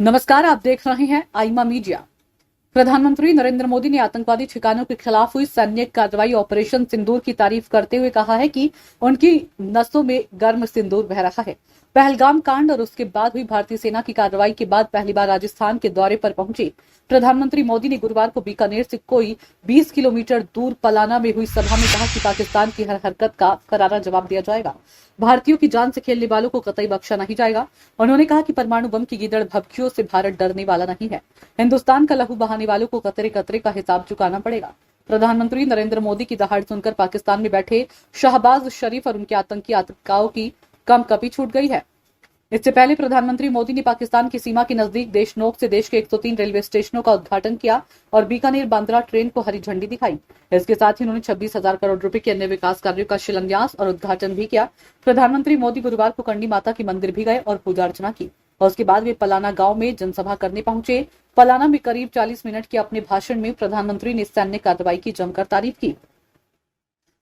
नमस्कार, आप देख रहे हैं आईमा मीडिया। प्रधानमंत्री नरेंद्र मोदी ने आतंकवादी ठिकानों के खिलाफ हुई सैन्य कार्रवाई ऑपरेशन सिंदूर की तारीफ करते हुए कहा है कि उनकी नसों में गर्म सिंदूर बह रहा है। पहलगाम कांड और उसके बाद हुई भारतीय सेना की कार्रवाई के बाद पहली बार राजस्थान के दौरे पर पहुंचे प्रधानमंत्री मोदी ने गुरुवार को बीकानेर से कोई 20 किलोमीटर दूर पलाना में हुई सभा में कहा कि पाकिस्तान की हर हरकत का करारा जवाब दिया जाएगा। भारतीयों की जान से खेलने वालों को कतई बख्शा नहीं जाएगा। उन्होंने कहा कि परमाणु बम की गीदड़ भभकियों से भारत डरने वाला नहीं है। हिंदुस्तान का लहू बहाने वालों को कतरे कतरे का हिसाब चुकाना पड़ेगा। प्रधानमंत्री नरेंद्र मोदी की दहाड़ सुनकर पाकिस्तान में बैठे शहबाज शरीफ और उनके आतंकी आतंकाओं की कंपकपी छूट गई है। इससे पहले प्रधानमंत्री मोदी ने पाकिस्तान की सीमा के नजदीक देशनोक से देश के 103 रेलवे स्टेशनों का उद्घाटन किया और बीकानेर बांद्रा ट्रेन को हरी झंडी दिखाई। इसके साथ ही उन्होंने 26,000 करोड़ रुपए के अन्य विकास कार्यों का शिलान्यास और उद्घाटन भी किया। प्रधानमंत्री मोदी गुरुवार को कंडी माता की मंदिर भी गए और पूजा अर्चना की और उसके बाद वे पलाना गांव में जनसभा करने पहुंचे। पलाना में करीब 40 मिनट के अपने भाषण में प्रधानमंत्री ने सैन्य कार्रवाई की जमकर तारीफ की।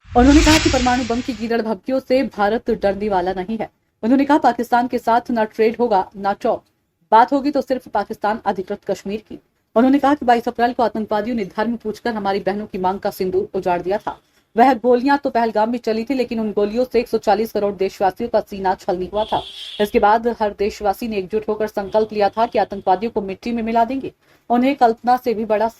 उन्होंने कहा कि परमाणु बम की गीदड़ भभकियों से भारत डरने वाला नहीं है। उन्होंने कहा पाकिस्तान के साथ न ट्रेड होगा न चौक, बात होगी तो सिर्फ पाकिस्तान अधिकृत कश्मीर की। उन्होंने कहा कि 22 अप्रैल को आतंकवादियों ने धर्म पूछकर हमारी बहनों की मांग का सिंदूर उजाड़ दिया था। वह गोलियां तो पहलगाम में चली थी, लेकिन उन गोलियों से 140 करोड़ देशवासियों का सीना छलनी हुआ था। इसके बाद हर देशवासी ने एकजुट होकर संकल्प लिया था कि आतंकवादियों को मिट्टी में मिला देंगे, उन्हें कल्पना से भी बड़ा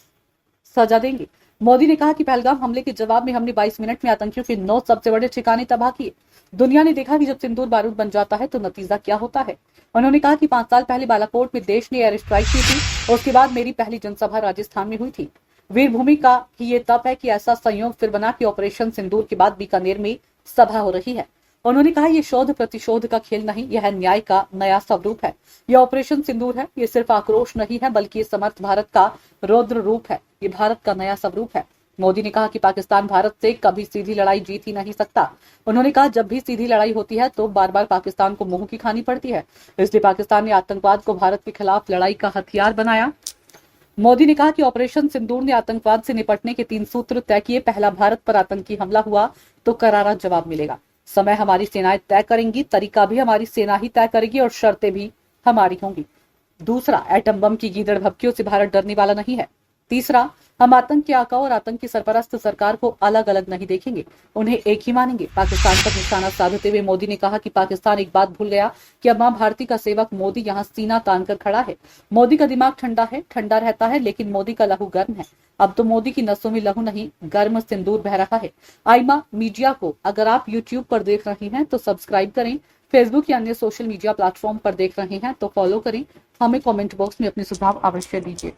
सजा देंगे। मोदी ने कहा कि पहलगाम हमले के जवाब में हमने 22 मिनट में आतंकियों के 9 सबसे बड़े ठिकाने तबाह किए। दुनिया ने देखा कि जब सिंदूर बारूद बन जाता है तो नतीजा क्या होता है। उन्होंने कहा कि 5 साल पहले बालाकोट में देश ने एयर स्ट्राइक की थी और उसके बाद मेरी पहली जनसभा राजस्थान में हुई थी। वीरभूमि का ही ये तप है कि ऐसा संयोग फिर बना कि ऑपरेशन सिंदूर के बाद बीकानेर में सभा हो रही है। उन्होंने कहा ये शोध प्रतिशोध का खेल नहीं, यह न्याय का नया स्वरूप है। यह ऑपरेशन सिंदूर है, ये सिर्फ आक्रोश नहीं है, बल्कि ये समर्थ भारत का रौद्र रूप है। ये भारत का नया स्वरूप है। मोदी ने कहा कि पाकिस्तान भारत से कभी सीधी लड़ाई जीत ही नहीं सकता। उन्होंने कहा जब भी सीधी लड़ाई होती है तो बार बार पाकिस्तान को मुंह की खानी पड़ती है, इसलिए पाकिस्तान ने आतंकवाद को भारत के खिलाफ लड़ाई का हथियार बनाया। मोदी ने कहा कि ऑपरेशन सिंदूर ने आतंकवाद से निपटने के 3 सूत्र तय किए। पहला, भारत पर आतंकी हमला हुआ तो करारा जवाब मिलेगा। समय हमारी सेनाएं तय करेंगी, तरीका भी हमारी सेना ही तय करेगी और शर्तें भी हमारी होंगी। दूसरा, एटम बम की गीदड़ भभकियों से भारत डरने वाला नहीं है। तीसरा, हम आतंक के आका और आतंक की सरपरस्त सरकार को अलग अलग नहीं देखेंगे, उन्हें एक ही मानेंगे। पाकिस्तान पर निशाना साधते हुए मोदी ने कहा कि पाकिस्तान एक बात भूल गया कि अब मां भारती का सेवक मोदी यहाँ सीना तान कर खड़ा है। मोदी का दिमाग ठंडा रहता है, लेकिन मोदी का लहू गर्म है। अब तो मोदी की नसों में लहू नहीं, गर्म सिंदूर बह रहा है। आईमा मीडिया को अगर आप यूट्यूब पर देख रहे हैं तो सब्सक्राइब करें, फेसबुक या अन्य सोशल मीडिया प्लेटफॉर्म पर देख रहे हैं तो फॉलो करें। हमें कमेंट बॉक्स में अपने सुझाव अवश्य दीजिए।